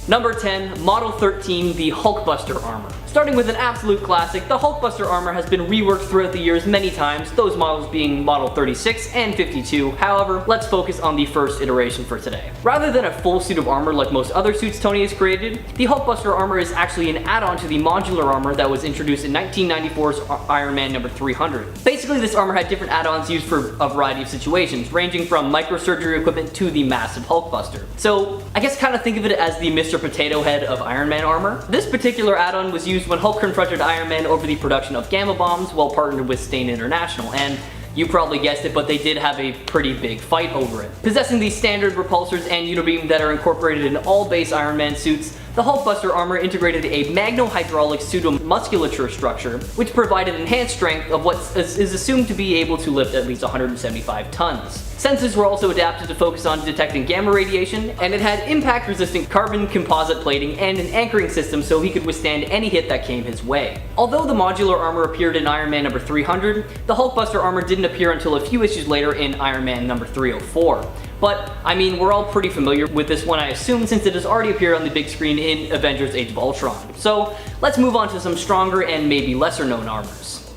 Number 10, Model 13, the HULKBUSTER armor. Starting with an absolute classic, the HULKBUSTER armor has been reworked throughout the years many times, those models being Model 36 and 52. However, let's focus on the first iteration for today. Rather than a full suit of armor like most other suits Tony has created, the HULKBUSTER armor is actually an add-on to the modular armor that was introduced in 1994's Iron Man number 300. Basically, this armor had different add-ons used for a variety of situations, ranging from microsurgery equipment to the massive HULKBUSTER. So, I guess kind of think of it as the Mr. Potato Head of Iron Man armor. This particular add-on was used when Hulk confronted Iron Man over the production of gamma bombs while partnered with Stain International, and you probably guessed it, but they did have a pretty big fight over it. Possessing these standard repulsors and unibeam that are incorporated in all base Iron Man suits, the HULKBUSTER armor integrated a magno-hydraulic pseudo-musculature structure, which provided enhanced strength of what is assumed to be able to lift at least 175 tons. Sensors were also adapted to focus on detecting gamma radiation, and it had impact-resistant carbon composite plating and an anchoring system so he could withstand any hit that came his way. Although the modular armor appeared in Iron Man number 300, the HULKBUSTER armor didn't appear until a few issues later in Iron Man number 304. But, I mean, we're all pretty familiar with this one, I assume, since it has already appeared on the big screen in Avengers Age of Ultron. So, let's move on to some stronger and maybe lesser known armors.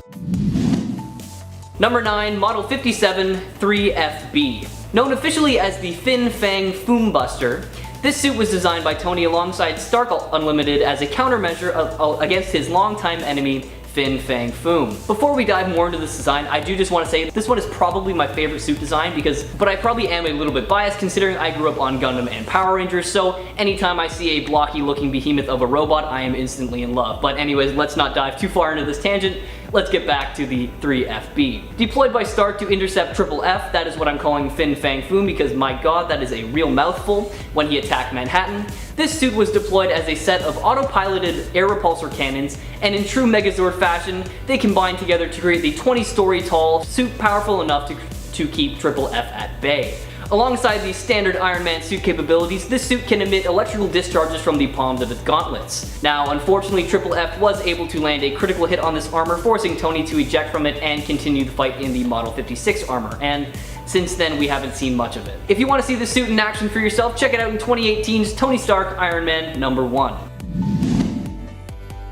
Number 9, Model 57 3FB. Known officially as the Fin Fang Foom Buster, this suit was designed by Tony alongside Stark Unlimited as a countermeasure against his longtime enemy, Fin Fang Foom. Before we dive more into this design, I do just want to say this one is probably my favorite suit design but I probably am a little bit biased considering I grew up on Gundam and Power Rangers, so anytime I see a blocky looking behemoth of a robot, I am instantly in love. But anyways, let's not dive too far into this tangent. Let's get back to the 3FB. Deployed by Stark to intercept Triple F, that is what I'm calling Fin Fang Foom because my god, that is a real mouthful, when he attacked Manhattan. This suit was deployed as a set of autopiloted air repulsor cannons, and in true Megazord fashion, they combined together to create the 20-story tall suit powerful enough to keep Triple F at bay. Alongside the standard Iron Man suit capabilities, this suit can emit electrical discharges from the palms of its gauntlets. Now, unfortunately, Triple F was able to land a critical hit on this armor, forcing Tony to eject from it and continue the fight in the Model 56 armor, and since then we haven't seen much of it. If you want to see the suit in action for yourself, check it out in 2018's Tony Stark Iron Man number 1.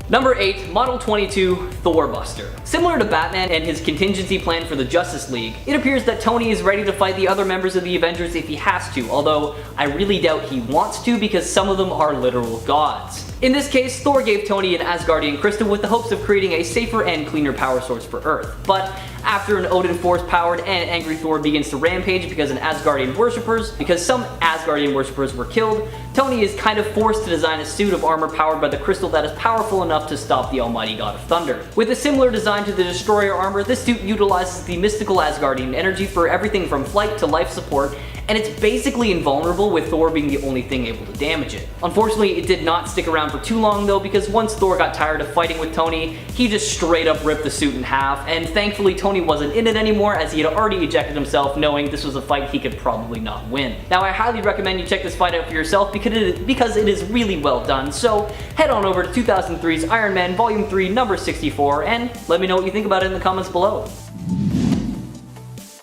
Number 8, Model 22, THORBUSTER. Similar to Batman and his contingency plan for the Justice League, it appears that Tony is ready to fight the other members of the Avengers if he has to, although I really doubt he wants to because some of them are literal gods. In this case, Thor gave Tony an Asgardian crystal with the hopes of creating a safer and cleaner power source for Earth. But after an Odin Force-powered and angry Thor begins to rampage because some Asgardian worshippers were killed, Tony is kind of forced to design a suit of armor powered by the crystal that is powerful enough to stop the almighty god of thunder. With a similar design to the Destroyer armor, this suit utilizes the mystical Asgardian energy for everything from flight to life support, and it's basically invulnerable with Thor being the only thing able to damage it. Unfortunately, it did not stick around for too long though, because once Thor got tired of fighting with Tony, he just straight up ripped the suit in half, and thankfully Tony wasn't in it anymore as he had already ejected himself, knowing this was a fight he could probably not win. Now, I highly recommend you check this fight out for yourself because it is really well done, so head on over to 2003's Iron Man Volume 3 number 64 and let me know what you think about it in the comments below.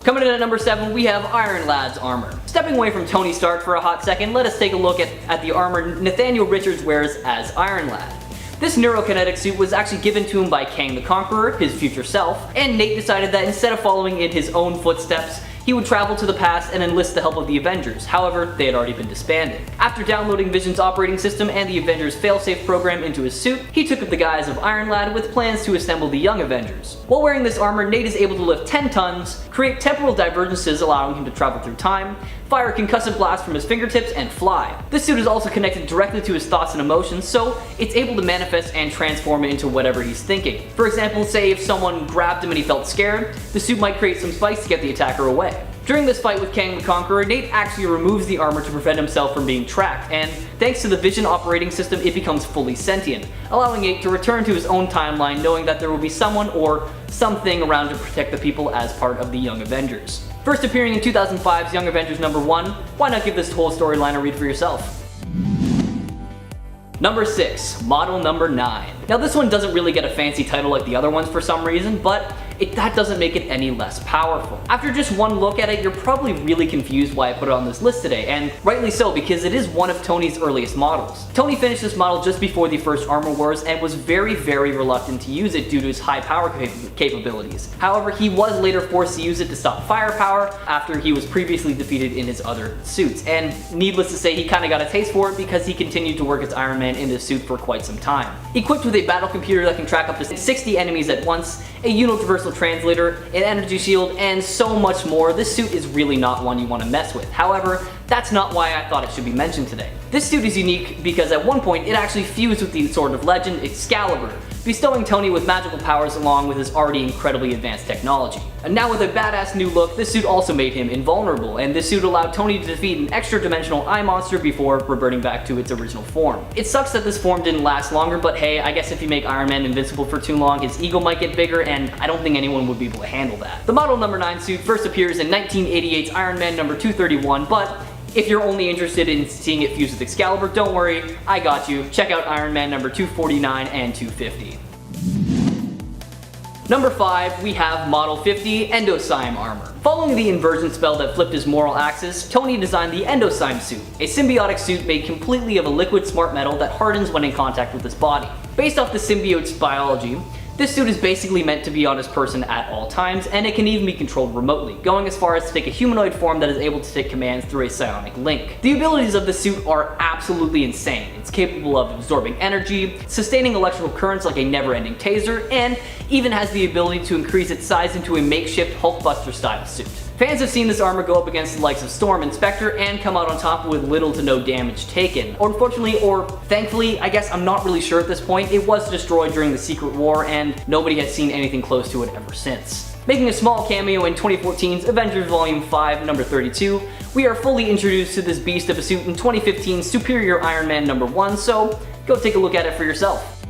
Coming in at number 7, we have Iron Lad's armor. Stepping away from Tony Stark for a hot second, let us take a look at the armor Nathaniel Richards wears as Iron Lad. This neurokinetic suit was actually given to him by Kang the Conqueror, his future self, and Nate decided that instead of following in his own footsteps, he would travel to the past and enlist the help of the Avengers. However, they had already been disbanded. After downloading Vision's operating system and the Avengers failsafe program into his suit, he took up the guise of Iron Lad with plans to assemble the Young Avengers. While wearing this armor, Nate is able to lift 10 tons, create temporal divergences allowing him to travel through time, fire a concussive blast from his fingertips, and fly. This suit is also connected directly to his thoughts and emotions, so it's able to manifest and transform into whatever he's thinking. For example, say if someone grabbed him and he felt scared, the suit might create some spikes to get the attacker away. During this fight with Kang the Conqueror, Nate actually removes the armor to prevent himself from being tracked, and thanks to the Vision operating system, it becomes fully sentient, allowing Nate to return to his own timeline knowing that there will be someone or something around to protect the people as part of the Young Avengers. First appearing in 2005's Young Avengers number 1, why not give this whole storyline a read for yourself? Number 6, Model number 9. Now this one doesn't really get a fancy title like the other ones for some reason, but that doesn't make it any less powerful. After just one look at it, you're probably really confused why I put it on this list today, and rightly so, because it is one of Tony's earliest models. Tony finished this model just before the first Armor Wars and was very reluctant to use it due to its high power capabilities. However, he was later forced to use it to stop firepower after he was previously defeated in his other suits, and needless to say, he kinda got a taste for it because he continued to work as Iron Man in this suit for quite some time. Equipped with a battle computer that can track up to 60 enemies at once, a universal translator, an energy shield, and so much more, this suit is really not one you want to mess with. However, that's not why I thought it should be mentioned today. This suit is unique because at one point it actually fused with the Sword of Legend, Excalibur, bestowing Tony with magical powers along with his already incredibly advanced technology. And now with a badass new look, this suit also made him invulnerable, and this suit allowed Tony to defeat an extra-dimensional eye monster before reverting back to its original form. It sucks that this form didn't last longer, but hey, I guess if you make Iron Man invincible for too long, his ego might get bigger, and I don't think anyone would be able to handle that. The model number 9 suit first appears in 1988's Iron Man number 231, but if you're only interested in seeing it fused with Excalibur, don't worry, I got you. Check out Iron Man number 249 and 250. Number 5, we have Model 50 Endocyme Armor. Following the inversion spell that flipped his moral axis, Tony designed the Endocyme suit, a symbiotic suit made completely of a liquid smart metal that hardens when in contact with his body. Based off the symbiote's biology, this suit is basically meant to be on his person at all times, and it can even be controlled remotely, going as far as to take a humanoid form that is able to take commands through a psionic link. The abilities of the suit are absolutely insane. It's capable of absorbing energy, sustaining electrical currents like a never-ending taser, and even has the ability to increase its size into a makeshift HULKBUSTER style suit. Fans have seen this armor go up against the likes of Storm and Spectre and come out on top with little to no damage taken. Unfortunately, or thankfully, I guess I'm not really sure at this point, it was destroyed during the Secret War and nobody has seen anything close to it ever since. Making a small cameo in 2014's Avengers Volume 5, number 32, we are fully introduced to this beast of a suit in 2015's Superior Iron Man number 1, so go take a look at it for yourself.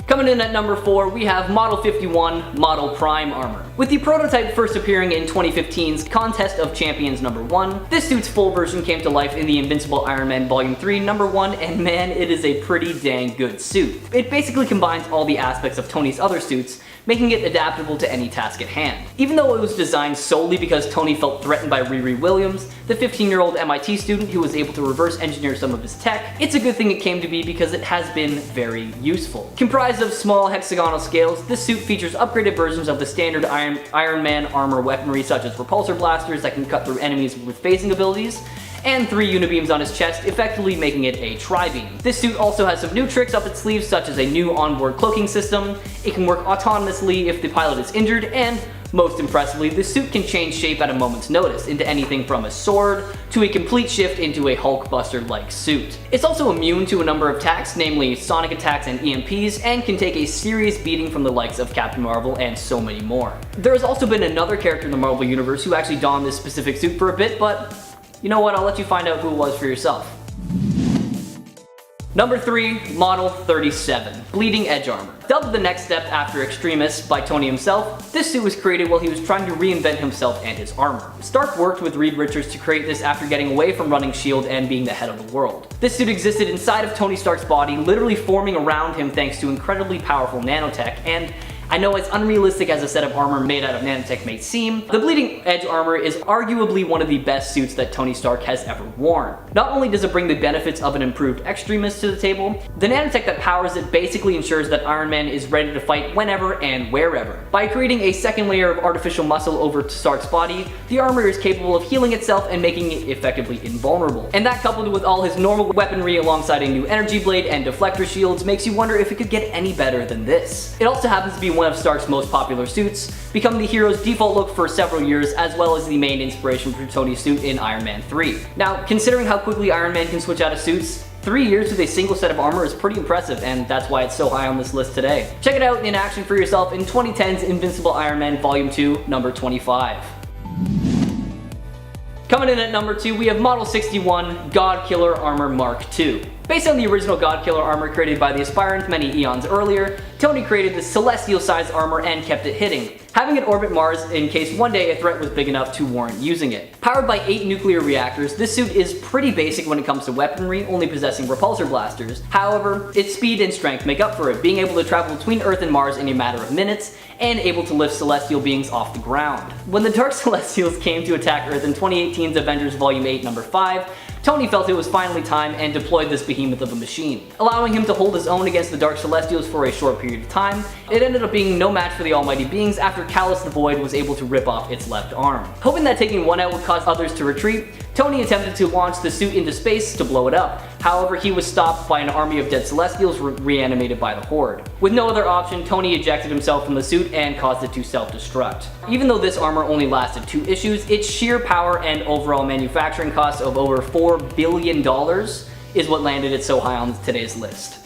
Coming in at number 4, we have Model 51 Model Prime Armor. With the prototype first appearing in 2015's Contest of Champions number 1, this suit's full version came to life in the Invincible Iron Man Volume 3 number 1, and man, it is a pretty dang good suit. It basically combines all the aspects of Tony's other suits, making it adaptable to any task at hand. Even though it was designed solely because Tony felt threatened by Riri Williams, the 15-year-old MIT student who was able to reverse engineer some of his tech, it's a good thing it came to be because it has been very useful. Comprised of small hexagonal scales, this suit features upgraded versions of the standard Iron Man armor weaponry such as repulsor blasters that can cut through enemies with phasing abilities, and 3 unibeams on his chest, effectively making it a tri-beam. This suit also has some new tricks up its sleeves, such as a new onboard cloaking system. It can work autonomously if the pilot is injured, and most impressively, the suit can change shape at a moment's notice into anything from a sword to a complete shift into a HULKBUSTER-like suit. It's also immune to a number of attacks, namely sonic attacks and EMPs, and can take a serious beating from the likes of Captain Marvel and so many more. There has also been another character in the Marvel Universe who actually donned this specific suit for a bit, but you know what, I'll let you find out who it was for yourself. Number 3, Model 37, Bleeding Edge Armor. Dubbed the next step after Extremis by Tony himself, this suit was created while he was trying to reinvent himself and his armor. Stark worked with Reed Richards to create this after getting away from running S.H.I.E.L.D. and being the head of the world. This suit existed inside of Tony Stark's body, literally forming around him thanks to incredibly powerful nanotech, and I know as unrealistic as a set of armor made out of nanotech may seem, the Bleeding Edge armor is arguably one of the best suits that Tony Stark has ever worn. Not only does it bring the benefits of an improved Extremis to the table, the nanotech that powers it basically ensures that Iron Man is ready to fight whenever and wherever. By creating a second layer of artificial muscle over to Stark's body, the armor is capable of healing itself and making it effectively invulnerable. And that, coupled with all his normal weaponry alongside a new energy blade and deflector shields, makes you wonder if it could get any better than this. It also happens to be one of Stark's most popular suits, becoming the hero's default look for several years, as well as the main inspiration for Tony's suit in Iron Man 3. Now, considering how quickly Iron Man can switch out of suits, 3 years with a single set of armor is pretty impressive, and that's why it's so high on this list today. Check it out in action for yourself in 2010's Invincible Iron Man Volume 2, number 25. Coming in at number 2, we have Model 61 God Killer Armor Mark II. Based on the original God-Killer armor created by the Aspirant many eons earlier, Tony created this celestial-sized armor and kept it hitting, having it orbit Mars in case one day a threat was big enough to warrant using it. Powered by 8 nuclear reactors, this suit is pretty basic when it comes to weaponry, only possessing repulsor blasters. However, its speed and strength make up for it, being able to travel between Earth and Mars in a matter of minutes, and able to lift celestial beings off the ground. When the Dark Celestials came to attack Earth in 2018's Avengers Volume 8 number 5, Tony felt it was finally time and deployed this behemoth of a machine. Allowing him to hold his own against the Dark Celestials for a short period of time, it ended up being no match for the almighty beings after Callus the Void was able to rip off its left arm. Hoping that taking one out would cause others to retreat, Tony attempted to launch the suit into space to blow it up. However, he was stopped by an army of dead Celestials reanimated by the Horde. With no other option, Tony ejected himself from the suit and caused it to self-destruct. Even though this armor only lasted 2 issues, its sheer power and overall manufacturing cost of over $4 billion is what landed it so high on today's list.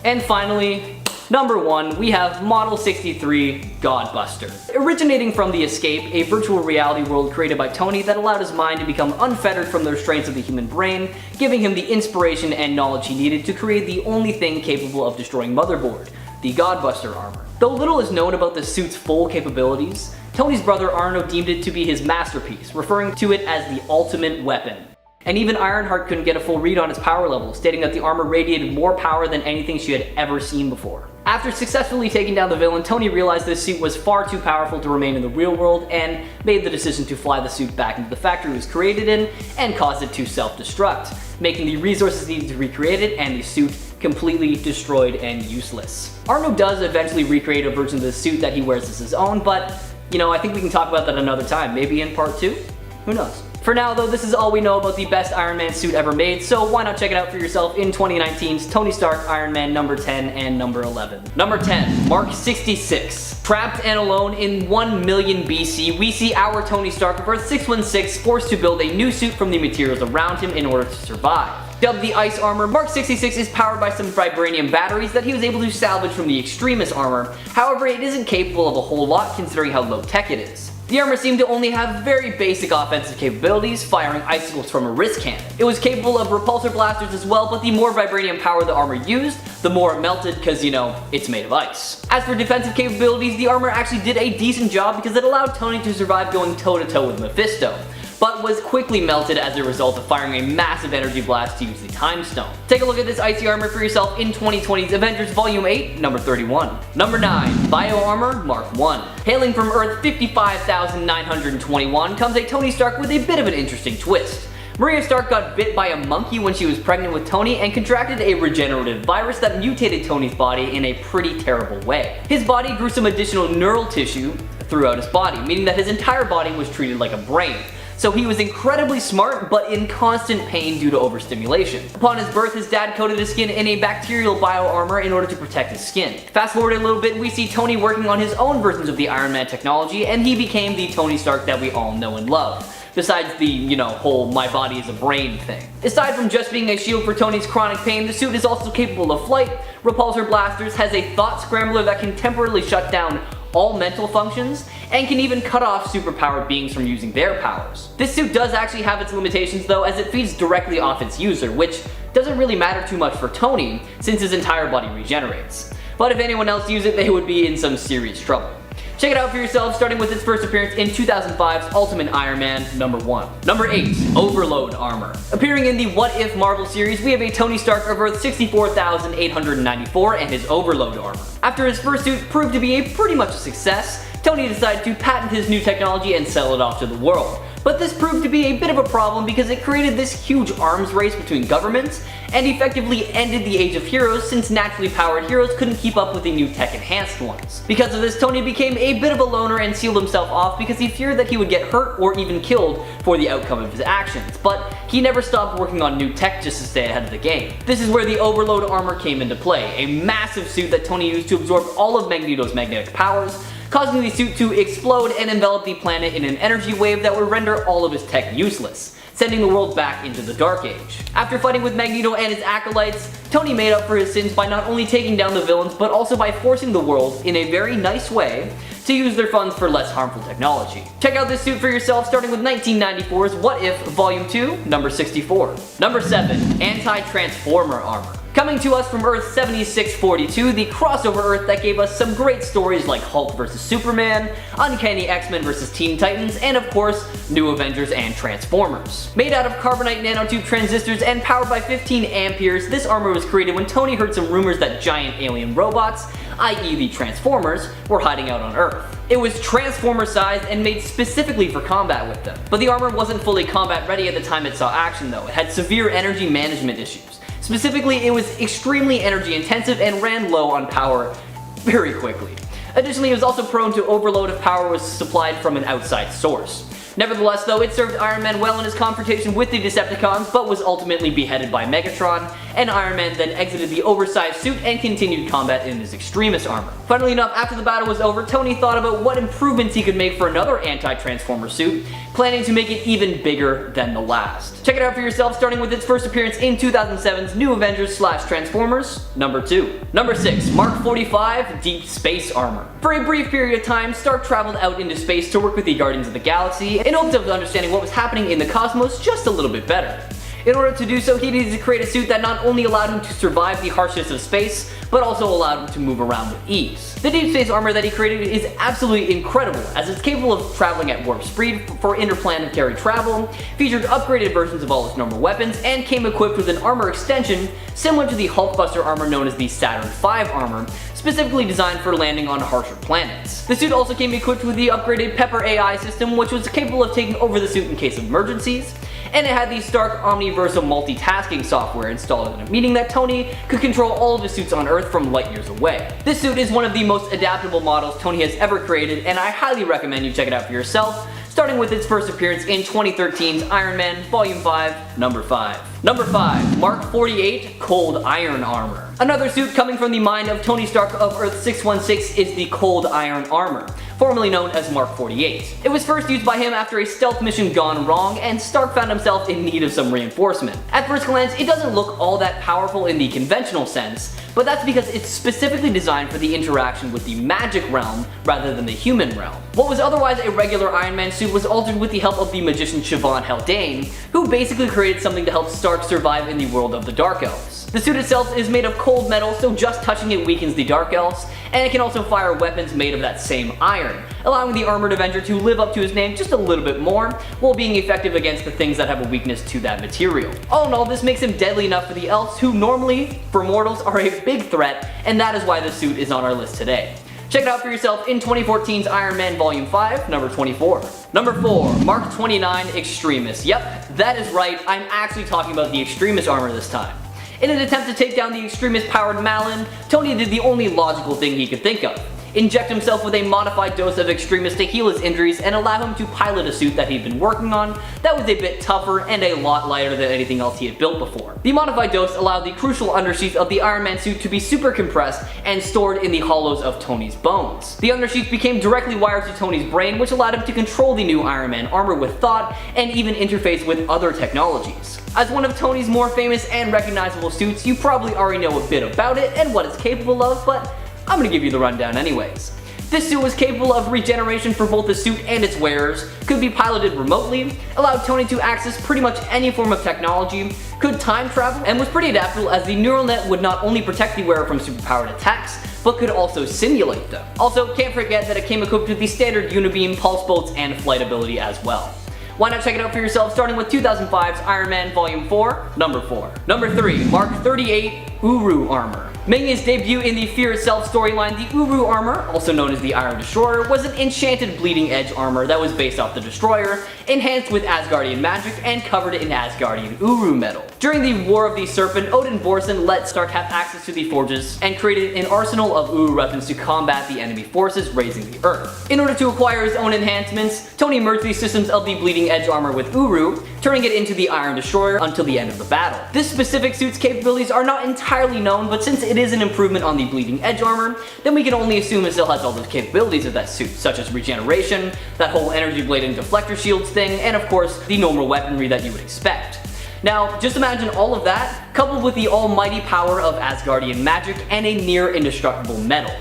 And finally, number 1, we have Model 63 GOBLIN. Originating from the Escape, a virtual reality world created by Tony that allowed his mind to become unfettered from the restraints of the human brain, giving him the inspiration and knowledge he needed to create the only thing capable of destroying Motherboard, the GOBLIN armor. Though little is known about the suit's full capabilities, Tony's brother Arno deemed it to be his masterpiece, referring to it as the ultimate weapon. And even Ironheart couldn't get a full read on its power level, stating that the armor radiated more power than anything she had ever seen before. After successfully taking down the villain, Tony realized this suit was far too powerful to remain in the real world and made the decision to fly the suit back into the factory it was created in and caused it to self-destruct, making the resources needed to recreate it and the suit completely destroyed and useless. Arno does eventually recreate a version of the suit that he wears as his own, but I think we can talk about that another time, maybe in part 2? Who knows? For now though, this is all we know about the best Iron Man suit ever made, so why not check it out for yourself in 2019's Tony Stark Iron Man number 10 and number 11. Number 10, Mark 66. Trapped and alone in 1 million BC, we see our Tony Stark of Earth 616 forced to build a new suit from the materials around him in order to survive. Dubbed the Ice Armor, Mark 66 is powered by some vibranium batteries that he was able to salvage from the Extremis armor. However, it isn't capable of a whole lot considering how low tech it is. The armor seemed to only have very basic offensive capabilities, firing icicles from a wrist cannon. It was capable of repulsor blasters as well, but the more vibranium power the armor used, the more it melted because, it's made of ice. As for defensive capabilities, the armor actually did a decent job because it allowed Tony to survive going toe-to-toe with Mephisto, but was quickly melted as a result of firing a massive energy blast to use the Time Stone. Take a look at this icy armor for yourself in 2020's Avengers Volume 8, number 31. Number 9, Bio Armor Mark 1. Hailing from Earth 55,921 comes a Tony Stark with a bit of an interesting twist. Maria Stark got bit by a monkey when she was pregnant with Tony and contracted a regenerative virus that mutated Tony's body in a pretty terrible way. His body grew some additional neural tissue throughout his body, meaning that his entire body was treated like a brain. So he was incredibly smart, but in constant pain due to overstimulation. Upon his birth, his dad coated his skin in a bacterial bio-armor in order to protect his skin. Fast forward a little bit, we see Tony working on his own versions of the Iron Man technology, and he became the Tony Stark that we all know and love. Besides the, whole my body is a brain thing. Aside from just being a shield for Tony's chronic pain, the suit is also capable of flight, repulsor blasters, has a thought scrambler that can temporarily shut down all mental functions, and can even cut off superpowered beings from using their powers. This suit does actually have its limitations though, as it feeds directly off its user, which doesn't really matter too much for Tony, since his entire body regenerates. But if anyone else used it, they would be in some serious trouble. Check it out for yourself, starting with its first appearance in 2005's Ultimate Iron Man number 1. Number 8, Overload Armor. Appearing in the What If Marvel series, we have a Tony Stark of Earth 64,894 and his Overload Armor. After his first suit proved to be pretty much a success, Tony decided to patent his new technology and sell it off to the world. But this proved to be a bit of a problem because it created this huge arms race between governments and effectively ended the Age of Heroes, since naturally powered heroes couldn't keep up with the new tech enhanced ones. Because of this, Tony became a bit of a loner and sealed himself off because he feared that he would get hurt or even killed for the outcome of his actions, but he never stopped working on new tech just to stay ahead of the game. This is where the Overload Armor came into play, a massive suit that Tony used to absorb all of Magneto's magnetic powers, causing the suit to explode and envelop the planet in an energy wave that would render all of his tech useless, sending the world back into the Dark Age. After fighting with Magneto and his acolytes, Tony made up for his sins by not only taking down the villains, but also by forcing the world, in a very nice way, to use their funds for less harmful technology. Check out this suit for yourself, starting with 1994's What If Volume 2, number 64. Number 7. Anti-Transformer Armor. Coming to us from Earth 7642, the crossover Earth that gave us some great stories like Hulk vs. Superman, Uncanny X-Men vs. Teen Titans, and of course, New Avengers and Transformers. Made out of carbonite nanotube transistors and powered by 15 amperes, this armor was created when Tony heard some rumors that giant alien robots, i.e. the Transformers, were hiding out on Earth. It was Transformer sized and made specifically for combat with them. But the armor wasn't fully combat ready at the time it saw action though. It had severe energy management issues. Specifically, it was extremely energy intensive and ran low on power very quickly. Additionally, it was also prone to overload if power was supplied from an outside source. Nevertheless though, it served Iron Man well in his confrontation with the Decepticons, but was ultimately beheaded by Megatron, and Iron Man then exited the oversized suit and continued combat in his Extremis armor. Funnily enough, after the battle was over, Tony thought about what improvements he could make for another anti-Transformer suit, planning to make it even bigger than the last. Check it out for yourself, starting with its first appearance in 2007's New Avengers / Transformers, number 2. Number 6. Mark 45 Deep Space Armor. For a brief period of time, Stark traveled out into space to work with the Guardians of the Galaxy in hopes of understanding what was happening in the cosmos just a little bit better. In order to do so, he needed to create a suit that not only allowed him to survive the harshness of space, but also allowed him to move around with ease. The deep space armor that he created is absolutely incredible, as it's capable of traveling at warp speed for interplanetary travel, featured upgraded versions of all its normal weapons, and came equipped with an armor extension similar to the HULKBUSTER armor known as the Saturn V armor, specifically designed for landing on harsher planets. The suit also came equipped with the upgraded Pepper AI system, which was capable of taking over the suit in case of emergencies, and it had the Stark Omniversal multitasking software installed in it, meaning that Tony could control all of his suits on Earth from light years away. This suit is one of the most adaptable models Tony has ever created, and I highly recommend you check it out for yourself, starting with its first appearance in 2013's Iron Man Volume 5, number 5. Number 5. Mark 48 Cold Iron Armor. Another suit coming from the mind of Tony Stark of Earth 616 is the Cold Iron Armor, formerly known as Mark 48. It was first used by him after a stealth mission gone wrong, and Stark found himself in need of some reinforcement. At first glance, it doesn't look all that powerful in the conventional sense, but that's because it's specifically designed for the interaction with the magic realm rather than the human realm. What was otherwise a regular Iron Man suit was altered with the help of the magician Siobhan Haldane, who basically created something to help Stark survive in the world of the Dark Elves. The suit itself is made of cold metal, so just touching it weakens the Dark Elves, and it can also fire weapons made of that same iron, allowing the Armored Avenger to live up to his name just a little bit more, while being effective against the things that have a weakness to that material. All in all, this makes him deadly enough for the Elves, who normally, for mortals, are a big threat, and that is why this suit is on our list today. Check it out for yourself in 2014's Iron Man Volume 5, number 24. Number 4. Mark 29 Extremis. Yep, that is right, I'm actually talking about the Extremis armor this time. In an attempt to take down the Extremis-powered Malin, Tony did the only logical thing he could think of. Inject himself with a modified dose of Extremis to heal his injuries and allow him to pilot a suit that he'd been working on that was a bit tougher and a lot lighter than anything else he had built before. The modified dose allowed the crucial undersheath of the Iron Man suit to be super compressed and stored in the hollows of Tony's bones. The undersheath became directly wired to Tony's brain, which allowed him to control the new Iron Man armor with thought and even interface with other technologies. As one of Tony's more famous and recognizable suits, you probably already know a bit about it and what it's capable of, but I'm gonna give you the rundown anyways. This suit was capable of regeneration for both the suit and its wearers, could be piloted remotely, allowed Tony to access pretty much any form of technology, could time travel, and was pretty adaptable as the neural net would not only protect the wearer from superpowered attacks, but could also simulate them. Also, can't forget that it came equipped with the standard unibeam, pulse bolts, and flight ability as well. Why not check it out for yourself, starting with 2005's Iron Man Volume 4, number 4. Number 3. Mark 38 Uru Armor. Making its debut in the Fear Itself storyline, the Uru armor, also known as the Iron Destroyer, was an enchanted bleeding edge armor that was based off the Destroyer, enhanced with Asgardian magic, and covered in Asgardian Uru metal. During the War of the Serpent, Odin Borson let Stark have access to the forges and created an arsenal of Uru weapons to combat the enemy forces raising the Earth. In order to acquire his own enhancements, Tony merged the systems of the bleeding edge armor with Uru, turning it into the Iron Destroyer until the end of the battle. This specific suit's capabilities are not entirely known, but since it is an improvement on the Bleeding Edge armor, then we can only assume it still has all the capabilities of that suit, such as regeneration, that whole energy blade and deflector shields thing, and of course, the normal weaponry that you would expect. Now, just imagine all of that, coupled with the almighty power of Asgardian magic and a near indestructible metal.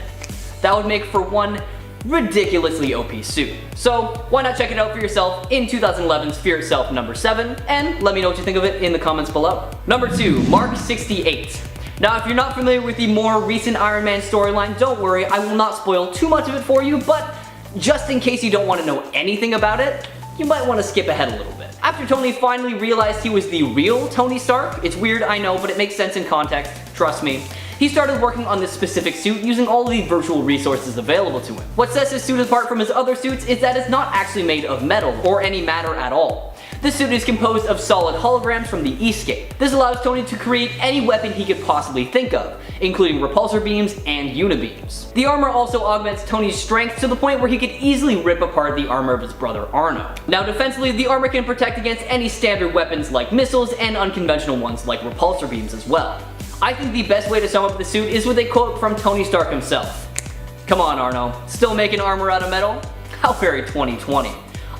That would make for one ridiculously OP suit. So why not check it out for yourself in 2011's Fear Itself number 7, and let me know what you think of it in the comments below. Number 2, Mark 68. Now if you're not familiar with the more recent Iron Man storyline, don't worry, I will not spoil too much of it for you, but just in case you don't want to know anything about it, you might want to skip ahead a little bit. After Tony finally realized he was the real Tony Stark, it's weird, I know, but it makes sense in context, trust me, he started working on this specific suit using all the virtual resources available to him. What sets this suit apart from his other suits is that it's not actually made of metal or any matter at all. This suit is composed of solid holograms from the E-scape. This allows Tony to create any weapon he could possibly think of, including repulsor beams and unibeams. The armor also augments Tony's strength to the point where he could easily rip apart the armor of his brother Arno. Now defensively, the armor can protect against any standard weapons like missiles and unconventional ones like repulsor beams as well. I think the best way to sum up the suit is with a quote from Tony Stark himself. "Come on Arno, still making armor out of metal? How very 2020.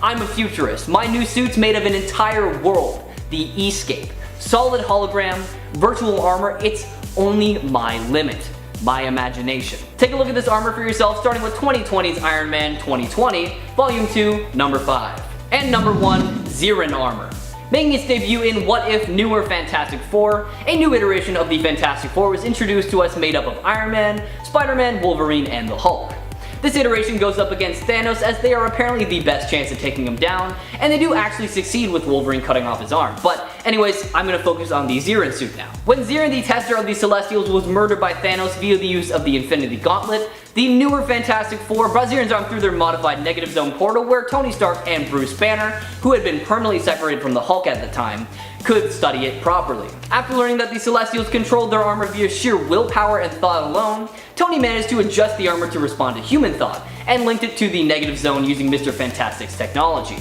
I'm a futurist. My new suit's made of an entire world, the E-scape. Solid hologram, virtual armor, it's only my limit. My imagination." Take a look at this armor for yourself, starting with 2020's Iron Man 2020, Volume 2, Number 5. And Number 1, ZIRAN armor. Making its debut in What If Newer Fantastic Four, a new iteration of the Fantastic Four was introduced to us made up of Iron Man, Spider-Man, Wolverine, and the Hulk. This iteration goes up against Thanos as they are apparently the best chance at taking him down, and they do actually succeed with Wolverine cutting off his arm. But anyways, I'm gonna focus on the ZIRAN suit now. When ZIRAN, the tester of the Celestials, was murdered by Thanos via the use of the Infinity Gauntlet, the newer Fantastic Four brought ZIRAN's arm through their modified negative zone portal where Tony Stark and Bruce Banner, who had been permanently separated from the Hulk at the time, could study it properly. After learning that the Celestials controlled their armor via sheer willpower and thought alone, Tony managed to adjust the armor to respond to human thought, and linked it to the negative zone using Mr. Fantastic's technology.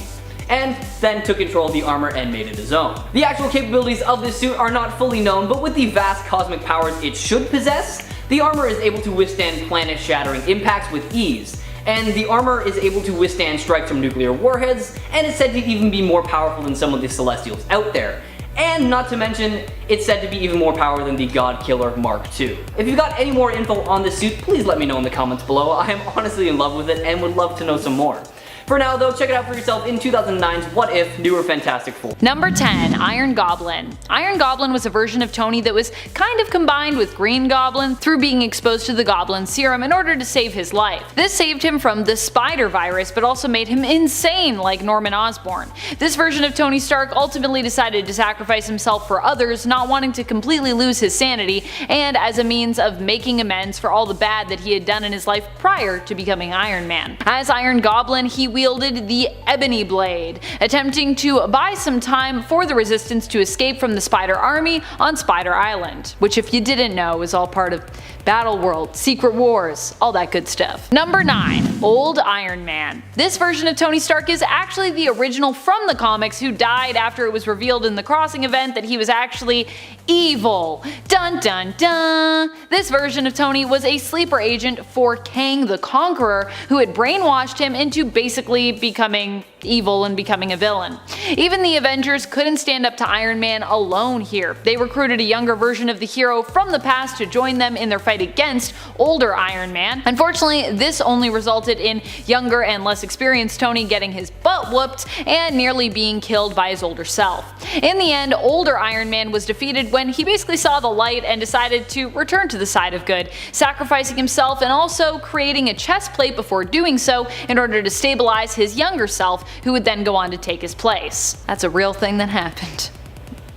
And then took control of the armor and made it his own. The actual capabilities of this suit are not fully known, but with the vast cosmic powers it should possess, the armor is able to withstand planet-shattering impacts with ease, and the armor is able to withstand strikes from nuclear warheads, and it's said to even be more powerful than some of the Celestials out there. And not to mention, it's said to be even more powerful than the God Killer Mark II. If you've got any more info on this suit, please let me know in the comments below. I am honestly in love with it and would love to know some more. For now though, check it out for yourself in 2009's What If Newer Fantastic Four. Number 10, Iron Goblin. Iron Goblin was a version of Tony that was kind of combined with Green Goblin through being exposed to the Goblin serum in order to save his life. This saved him from the spider virus, but also made him insane like Norman Osborn. This version of Tony Stark ultimately decided to sacrifice himself for others, not wanting to completely lose his sanity, and as a means of making amends for all the bad that he had done in his life prior to becoming Iron Man. As Iron Goblin, he wielded the Ebony Blade, attempting to buy some time for the Resistance to escape from the Spider Army on Spider Island, which if you didn't know is all part of Battle World, Secret Wars, all that good stuff. Number 9, Old Iron Man. This version of Tony Stark is actually the original from the comics who died after it was revealed in the Crossing event that he was actually evil. Dun dun dun! This version of Tony was a sleeper agent for Kang the Conqueror who had brainwashed him into basically becoming evil and becoming a villain. Even the Avengers couldn't stand up to Iron Man alone here. They recruited a younger version of the hero from the past to join them in their fight against older Iron Man. Unfortunately, this only resulted in younger and less experienced Tony getting his butt whooped and nearly being killed by his older self. In the end, older Iron Man was defeated when he basically saw the light and decided to return to the side of good, sacrificing himself and also creating a chest plate before doing so in order to stabilize his younger self, who would then go on to take his place. That's a real thing that happened.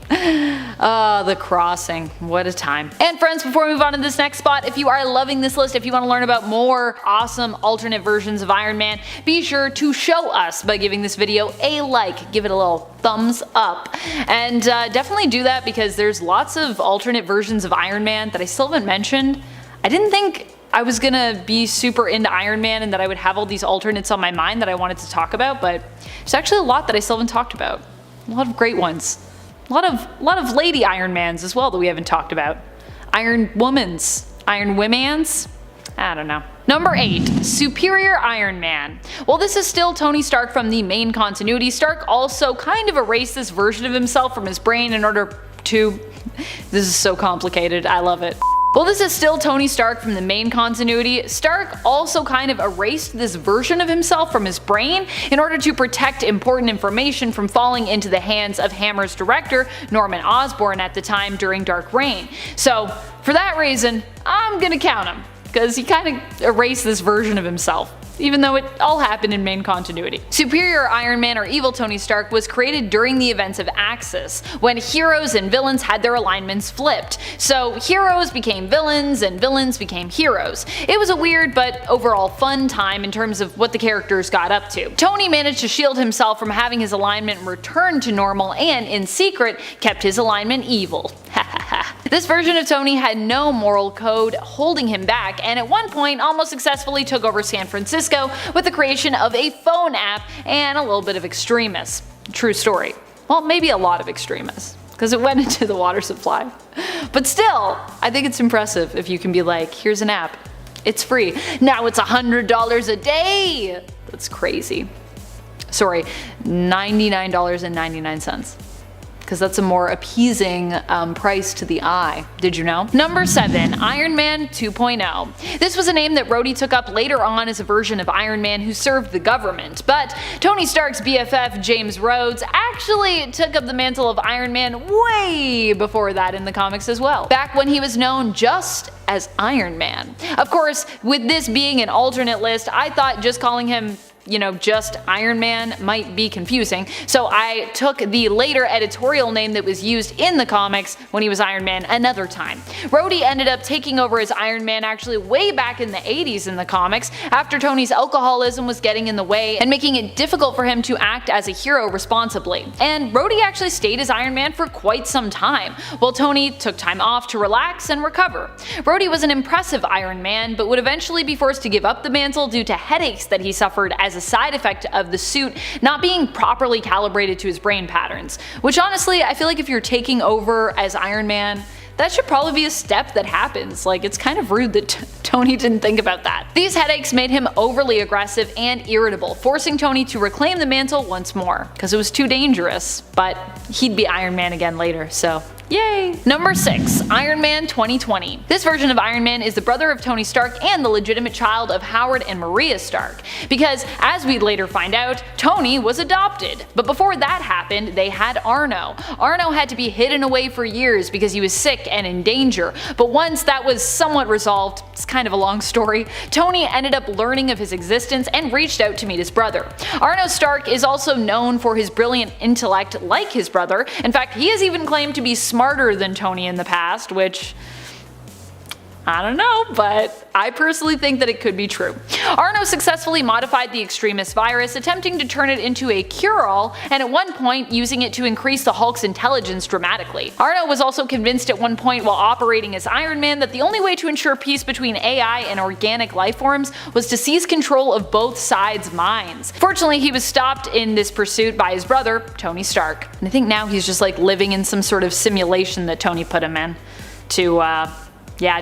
The Crossing, what a time. And friends, before we move on to this next spot, if you are loving this list, if you want to learn about more awesome alternate versions of Iron Man, be sure to show us by giving this video a like, give it a little thumbs up, and definitely do that because there's lots of alternate versions of Iron Man that I still haven't mentioned. I didn't think I was gonna be super into Iron Man and that I would have all these alternates on my mind that I wanted to talk about, but there's actually a lot that I still haven't talked about. A lot of great ones. A lot of lady Iron Mans as well that we haven't talked about. Iron Womans. Iron Womans? I don't know. Number 8. Superior Iron Man. While this is still Tony Stark from the main continuity, Stark also kind of erased this version of himself from his brain in order to... This is so complicated, I love it. While this is still Tony Stark from the main continuity, Stark also kind of erased this version of himself from his brain in order to protect important information from falling into the hands of Hammer's director, Norman Osborn, at the time during Dark Reign. So, for that reason, I'm gonna count him, because he kind of erased this version of himself, even though it all happened in main continuity. Superior Iron Man, or Evil Tony Stark, was created during the events of Axis, when heroes and villains had their alignments flipped. So heroes became villains and villains became heroes. It was a weird but overall fun time in terms of what the characters got up to. Tony managed to shield himself from having his alignment return to normal and, in secret, kept his alignment evil. This version of Tony had no moral code holding him back, and at one point almost successfully took over San Francisco with the creation of a phone app and a little bit of Extremis. True story. Well, maybe a lot of Extremis, because it went into the water supply. But still, I think it's impressive if you can be like, here's an app, it's free, now it's $100 a day! That's crazy. Sorry, $99.99. Because that's a more appeasing price to the eye. Did you know? Number 7. Iron Man 2.0. This was a name that Rhodey took up later on as a version of Iron Man who served the government, but Tony Stark's BFF James Rhodes actually took up the mantle of Iron Man way before that in the comics as well, back when he was known just as Iron Man. Of course, with this being an alternate list, I thought just calling him just Iron Man might be confusing, so I took the later editorial name that was used in the comics when he was Iron Man another time. Rhodey ended up taking over as Iron Man actually way back in the 80s in the comics, after Tony's alcoholism was getting in the way and making it difficult for him to act as a hero responsibly. And Rhodey actually stayed as Iron Man for quite some time, while Tony took time off to relax and recover. Rhodey was an impressive Iron Man, but would eventually be forced to give up the mantle due to headaches that he suffered as a side effect of the suit not being properly calibrated to his brain patterns. Which honestly, I feel like if you're taking over as Iron Man, that should probably be a step that happens. Like, it's kind of rude that Tony didn't think about that. These headaches made him overly aggressive and irritable, forcing Tony to reclaim the mantle once more, because it was too dangerous, but he'd be Iron Man again later, so yay! Number 6. Iron Man 2020. This version of Iron Man is the brother of Tony Stark and the legitimate child of Howard and Maria Stark, because as we'd later find out, Tony was adopted. But before that happened, they had Arno. Arno had to be hidden away for years because he was sick and in danger, but once that was somewhat resolved, it's kind of a long story, Tony ended up learning of his existence and reached out to meet his brother. Arno Stark is also known for his brilliant intellect like his brother. In fact, he has even claimed to be smarter than Tony in the past, which I don't know, but I personally think that it could be true. Arno successfully modified the Extremis virus, attempting to turn it into a cure-all, and at one point using it to increase the Hulk's intelligence dramatically. Arno was also convinced at one point while operating as Iron Man that the only way to ensure peace between AI and organic life forms was to seize control of both sides' minds. Fortunately, he was stopped in this pursuit by his brother, Tony Stark. And I think now he's just like living in some sort of simulation that Tony put him in to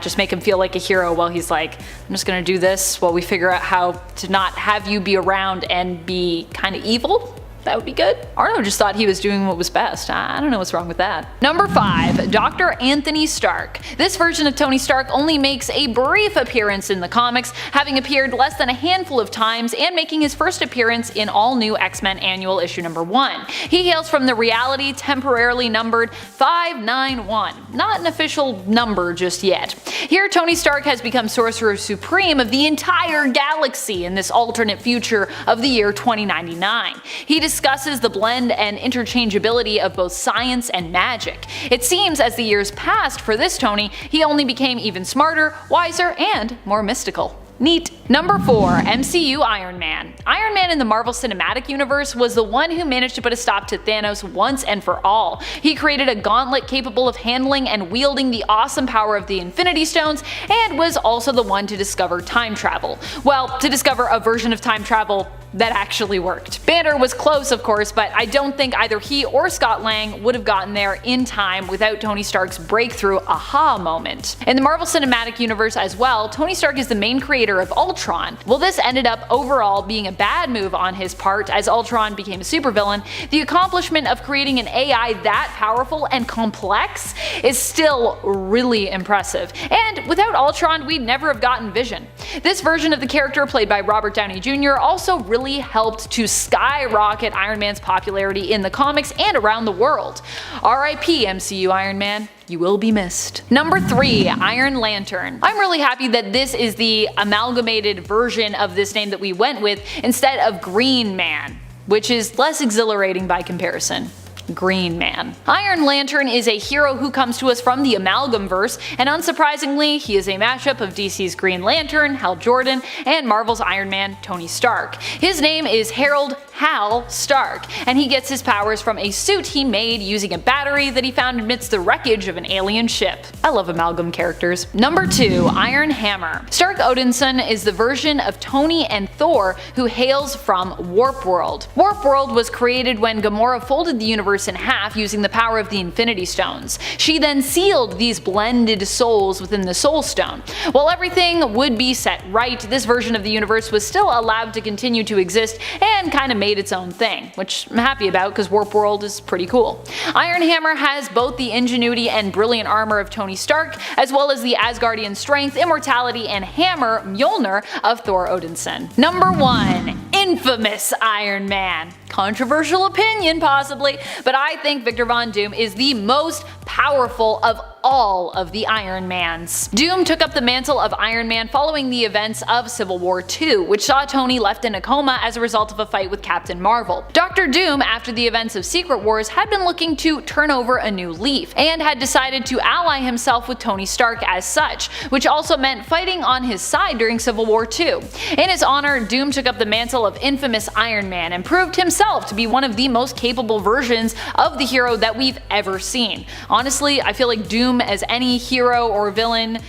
just make him feel like a hero while he's like, I'm just gonna do this while we figure out how to not have you be around and be kind of evil. That would be good. Arno just thought he was doing what was best. I don't know what's wrong with that. Number 5. Dr. Anthony Stark. This version of Tony Stark only makes a brief appearance in the comics, having appeared less than a handful of times and making his first appearance in All New X-Men Annual Issue number 1. He hails from the reality temporarily numbered 591. Not an official number just yet. Here, Tony Stark has become Sorcerer Supreme of the entire galaxy in this alternate future of the year 2099. He discusses the blend and interchangeability of both science and magic. It seems as the years passed for this Tony, he only became even smarter, wiser, and more mystical. Neat. Number 4. MCU Iron Man. Iron Man in the Marvel Cinematic Universe was the one who managed to put a stop to Thanos once and for all. He created a gauntlet capable of handling and wielding the awesome power of the Infinity Stones, and was also the one to discover time travel. Well, to discover a version of time travel that actually worked. Banner was close, of course, but I don't think either he or Scott Lang would have gotten there in time without Tony Stark's breakthrough aha moment. In the Marvel Cinematic Universe as well, Tony Stark is the main creator of Ultron. While this ended up overall being a bad move on his part as Ultron became a supervillain, the accomplishment of creating an AI that powerful and complex is still really impressive. And without Ultron, we'd never have gotten Vision. This version of the character, played by Robert Downey Jr., also really helped to skyrocket Iron Man's popularity in the comics and around the world. R.I.P. MCU Iron Man. You will be missed. Number 3, Iron Lantern. I'm really happy that this is the amalgamated version of this name that we went with instead of Green Man, which is less exhilarating by comparison. Green Man. Iron Lantern is a hero who comes to us from the Amalgamverse, and unsurprisingly, he is a mashup of DC's Green Lantern, Hal Jordan, and Marvel's Iron Man, Tony Stark. His name is Harold Hal Stark, and he gets his powers from a suit he made using a battery that he found amidst the wreckage of an alien ship. I love amalgam characters. Number 2, Iron Hammer. Stark Odinson is the version of Tony and Thor who hails from Warp World. Warp World was created when Gamora folded the universe in half using the power of the Infinity Stones. She then sealed these blended souls within the Soul Stone. While everything would be set right, this version of the universe was still allowed to continue to exist and kind of made its own thing, which I'm happy about because Warp World is pretty cool. Iron Hammer has both the ingenuity and brilliant armor of Tony Stark, as well as the Asgardian strength, immortality, and hammer Mjolnir of Thor Odinson. Number 1, Infamous Iron Man. Controversial opinion possibly, but I think Victor Von Doom is the most powerful of all of the Iron Mans. Doom took up the mantle of Iron Man following the events of Civil War II, which saw Tony left in a coma as a result of a fight with Captain Marvel. Dr. Doom, after the events of Secret Wars, had been looking to turn over a new leaf, and had decided to ally himself with Tony Stark as such, which also meant fighting on his side during Civil War II. In his honor, Doom took up the mantle of Infamous Iron Man and proved himself to be one of the most capable versions of the hero that we've ever seen. Honestly, I feel like Doom as any hero or villain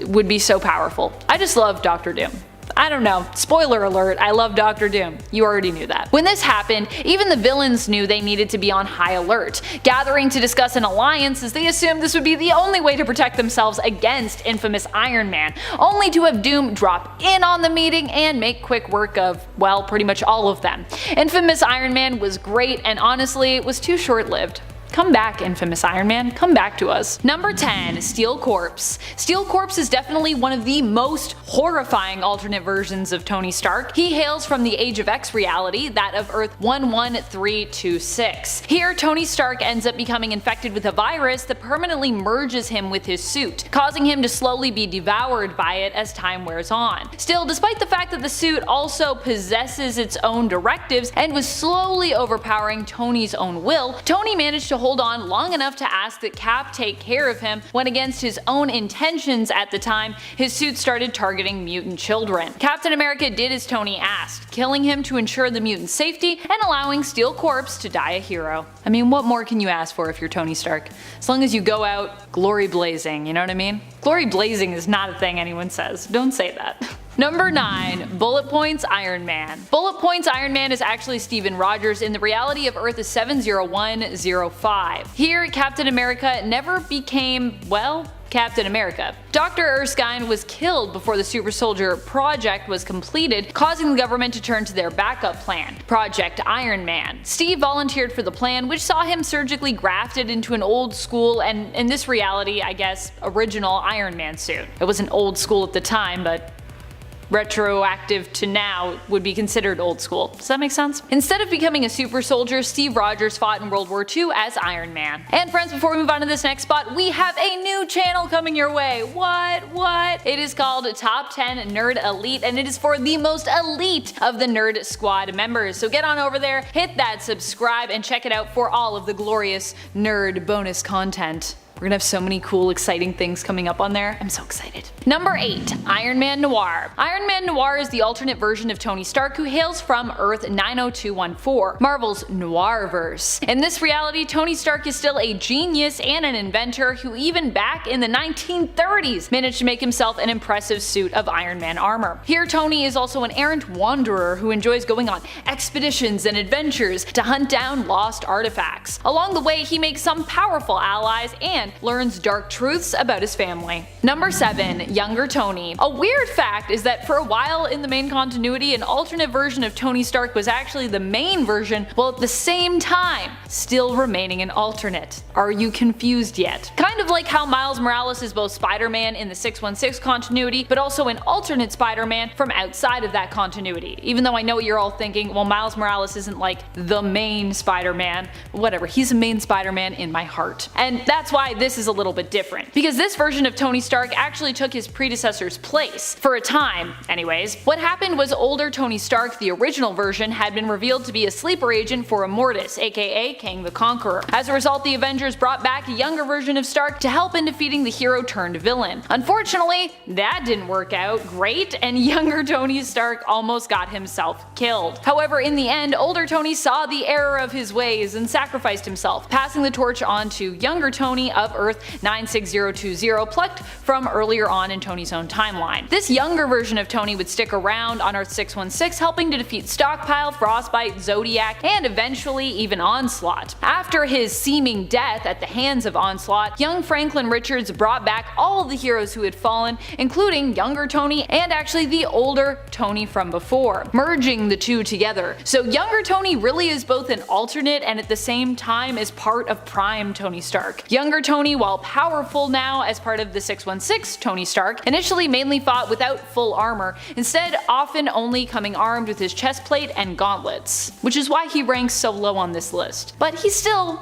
would be so powerful. I just love Dr. Doom. I don't know, spoiler alert, I love Dr. Doom. You already knew that. When this happened, even the villains knew they needed to be on high alert, gathering to discuss an alliance as they assumed this would be the only way to protect themselves against Infamous Iron Man, only to have Doom drop in on the meeting and make quick work of, well, pretty much all of them. Infamous Iron Man was great, and honestly, it was too short-lived. Come back, Infamous Iron Man, come back to us. Number 10, Steel Corpse. Steel Corpse is definitely one of the most horrifying alternate versions of Tony Stark. He hails from the Age of X reality, that of Earth 11326. Here, Tony Stark ends up becoming infected with a virus that permanently merges him with his suit, causing him to slowly be devoured by it as time wears on. Still, despite the fact that the suit also possesses its own directives and was slowly overpowering Tony's own will, Tony managed to hold on long enough to ask that Cap take care of him when, against his own intentions at the time, his suit started targeting mutant children. Captain America did as Tony asked, killing him to ensure the mutant's safety and allowing Steel Corpse to die a hero. I mean, what more can you ask for if you're Tony Stark? As long as you go out glory blazing, you know what I mean? Glory blazing is not a thing anyone says. Don't say that. Number 9, Bullet Points Iron Man. Bullet Points Iron Man is actually Steven Rogers in the reality of Earth 70105. Here, Captain America never became, well, Captain America. Dr. Erskine was killed before the Super Soldier Project was completed, causing the government to turn to their backup plan, Project Iron Man. Steve volunteered for the plan, which saw him surgically grafted into an old school, and in this reality, I guess, original Iron Man suit. It wasn't old school at the time, but retroactive to now would be considered old school. Does that make sense? Instead of becoming a super soldier, Steve Rogers fought in World War II as Iron Man. And friends, before we move on to this next spot, we have a new channel coming your way. What? It is called Top 10 Nerd Elite, and it is for the most elite of the Nerd Squad members. So get on over there, hit that subscribe, and check it out for all of the glorious nerd bonus content. We're gonna have so many cool, exciting things coming up on there. I'm so excited. Number 8. Iron Man Noir. Iron Man Noir is the alternate version of Tony Stark who hails from Earth 90214, Marvel's Noirverse. In this reality, Tony Stark is still a genius and an inventor who even back in the 1930s managed to make himself an impressive suit of Iron Man armor. Here Tony is also an errant wanderer who enjoys going on expeditions and adventures to hunt down lost artifacts. Along the way he makes some powerful allies and learns dark truths about his family. Number 7. Younger Tony. A weird fact is that for a while in the main continuity an alternate version of Tony Stark was actually the main version, while at the same time still remaining an alternate. Are you confused yet? Kind of like how Miles Morales is both Spider-Man in the 616 continuity, but also an alternate Spider-Man from outside of that continuity. Even though I know what you're all thinking, well, Miles Morales isn't like the main Spider-Man. Whatever, he's a main Spider-Man in my heart. And that's why this is a little bit different, because this version of Tony Stark actually took his predecessor's place. For a time, anyways. What happened was older Tony Stark, the original version, had been revealed to be a sleeper agent for Immortus, aka Kang the Conqueror. As a result, the Avengers brought back a younger version of Stark to help in defeating the hero turned villain. Unfortunately, that didn't work out great, and younger Tony Stark almost got himself killed. However, in the end, older Tony saw the error of his ways and sacrificed himself, passing the torch on to younger Tony of Earth 96020, plucked from earlier on in Tony's own timeline. This younger version of Tony would stick around on Earth 616, helping to defeat Stockpile, Frostbite, Zodiac, and eventually even Onslaught. After his seeming death at the hands of Onslaught, young Franklin Richards brought back all of the heroes who had fallen, including younger Tony and actually the older Tony from before, merging the two together. So younger Tony really is both an alternate and at the same time is part of Prime Tony Stark. Younger Tony, while powerful now as part of the 616 Tony Stark, initially mainly fought without full armor, instead often only coming armed with his chest plate and gauntlets, which is why he ranks so low on this list. But he's still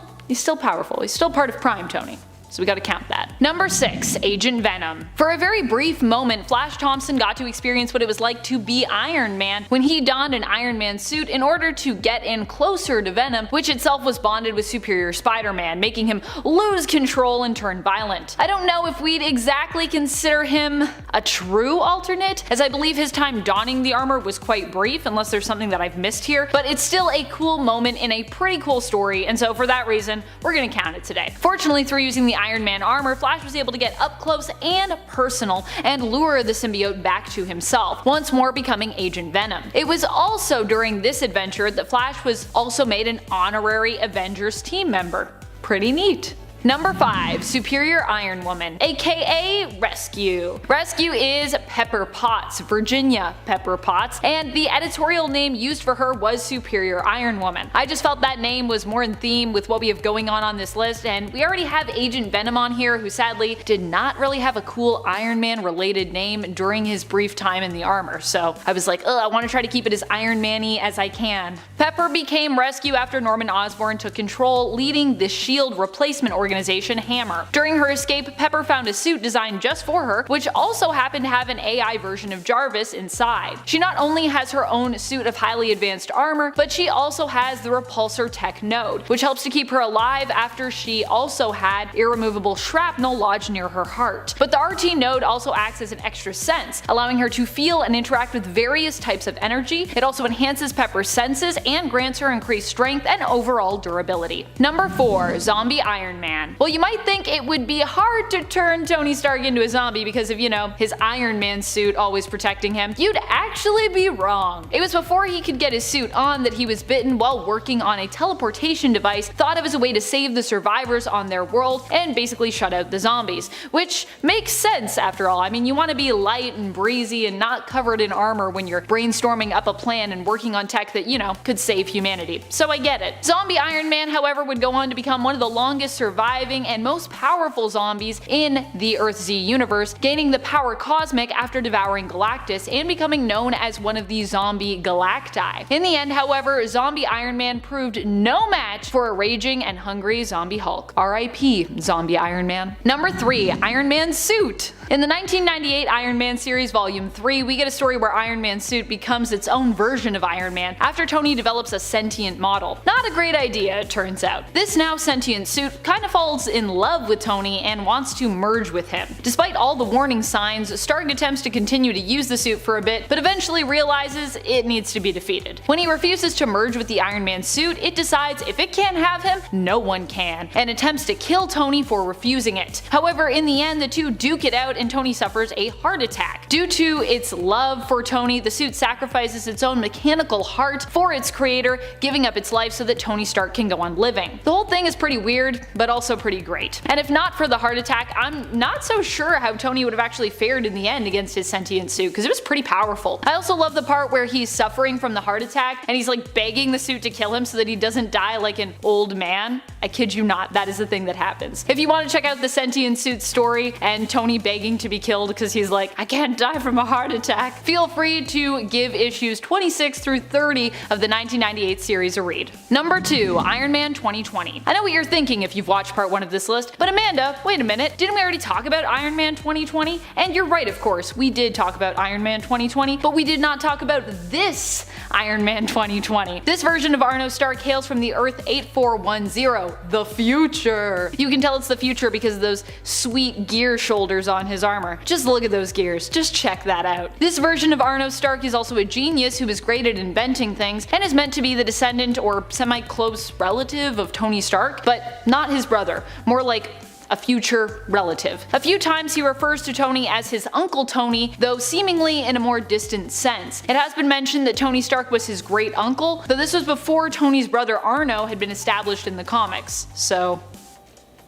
powerful. He's still part of Prime Tony. So we gotta count that. Number 6. Agent Venom. For a very brief moment, Flash Thompson got to experience what it was like to be Iron Man when he donned an Iron Man suit in order to get in closer to Venom, which itself was bonded with Superior Spider-Man, making him lose control and turn violent. I don't know if we'd exactly consider him a true alternate, as I believe his time donning the armor was quite brief, unless there's something that I've missed here, but it's still a cool moment in a pretty cool story, and so for that reason, we're gonna count it today. Fortunately, through using the Iron Man armor, Flash was able to get up close and personal and lure the symbiote back to himself, once more becoming Agent Venom. It was also during this adventure that Flash was also made an honorary Avengers team member. Pretty neat. Number 5. Superior Iron Woman, aka Rescue. Rescue is Pepper Potts, Virginia Pepper Potts, and the editorial name used for her was Superior Iron Woman. I just felt that name was more in theme with what we have going on this list, and we already have Agent Venom on here, who sadly did not really have a cool Iron Man related name during his brief time in the armor, so I was like, I want to try to keep it as Iron Man-y as I can. Pepper became Rescue after Norman Osborn took control, leading the SHIELD replacement organization Hammer. During her escape, Pepper found a suit designed just for her, which also happened to have an AI version of Jarvis inside. She not only has her own suit of highly advanced armor, but she also has the repulsor tech node, which helps to keep her alive after she also had irremovable shrapnel lodged near her heart. But the RT node also acts as an extra sense, allowing her to feel and interact with various types of energy. It also enhances Pepper's senses and grants her increased strength and overall durability. Number 4. Zombie Iron Man. Well, you might think it would be hard to turn Tony Stark into a zombie because of, his Iron Man suit always protecting him. You'd actually be wrong. It was before he could get his suit on that he was bitten while working on a teleportation device thought of as a way to save the survivors on their world and basically shut out the zombies. Which makes sense after all. I mean, you want to be light and breezy and not covered in armor when you're brainstorming up a plan and working on tech that, could save humanity. So I get it. Zombie Iron Man, however, would go on to become one of the longest surviving and most powerful zombies in the Earth-Z universe, gaining the power cosmic after devouring Galactus and becoming known as one of the zombie Galacti. In the end, however, zombie Iron Man proved no match for a raging and hungry zombie Hulk. RIP, zombie Iron Man. Number 3. Iron Man's suit. In the 1998 Iron Man series Volume 3, we get a story where Iron Man's suit becomes its own version of Iron Man after Tony develops a sentient model. Not a great idea, it turns out. This now sentient suit kind of falls in love with Tony and wants to merge with him. Despite all the warning signs, Stark attempts to continue to use the suit for a bit, but eventually realizes it needs to be defeated. When he refuses to merge with the Iron Man suit, it decides if it can't have him, no one can, and attempts to kill Tony for refusing it. However, in the end, the two duke it out and Tony suffers a heart attack. Due to its love for Tony, the suit sacrifices its own mechanical heart for its creator, giving up its life so that Tony Stark can go on living. The whole thing is pretty weird, but also pretty great. And if not for the heart attack, I'm not so sure how Tony would have actually fared in the end against his sentient suit, because it was pretty powerful. I also love the part where he's suffering from the heart attack and he's like begging the suit to kill him so that he doesn't die like an old man. I kid you not, that is the thing that happens. If you want to check out the sentient suit story and Tony begging to be killed because he's like, I can't die from a heart attack, feel free to give issues 26 through 30 of the 1998 series a read. Number 2, Iron Man 2020. I know what you're thinking if you've watched part 1 of this list, but Amanda, wait a minute, didn't we already talk about Iron Man 2020? And you're right, of course, we did talk about Iron Man 2020, but we did not talk about this Iron Man 2020. This version of Arno Stark hails from the Earth 8410, the future. You can tell it's the future because of those sweet gear shoulders on his armor. Just look at those gears, just check that out. This version of Arno Stark is also a genius who is great at inventing things and is meant to be the descendant or semi-close relative of Tony Stark, but not his brother, more like a future relative. A few times he refers to Tony as his Uncle Tony, though seemingly in a more distant sense. It has been mentioned that Tony Stark was his great uncle, though this was before Tony's brother Arno had been established in the comics, so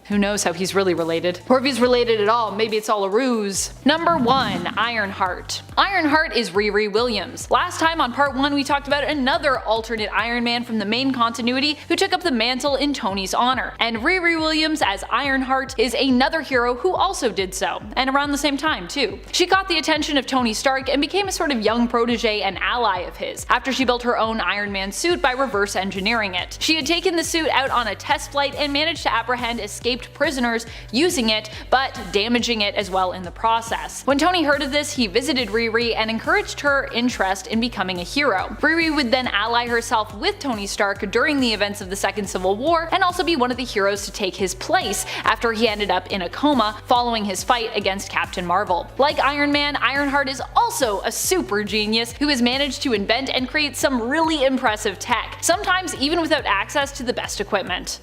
who knows how he's really related? Or if he's related at all, maybe it's all a ruse. Number 1, Ironheart. Ironheart is Riri Williams. Last time on part 1 we talked about another alternate Iron Man from the main continuity who took up the mantle in Tony's honor. And Riri Williams as Ironheart is another hero who also did so, and around the same time too. She caught the attention of Tony Stark and became a sort of young protege and ally of his, after she built her own Iron Man suit by reverse engineering it. She had taken the suit out on a test flight and managed to apprehend escaped prisoners using it, but damaging it as well in the process. When Tony heard of this, he visited Riri and encouraged her interest in becoming a hero. Riri would then ally herself with Tony Stark during the events of the Second Civil War and also be one of the heroes to take his place after he ended up in a coma following his fight against Captain Marvel. Like Iron Man, Ironheart is also a super genius who has managed to invent and create some really impressive tech, sometimes even without access to the best equipment.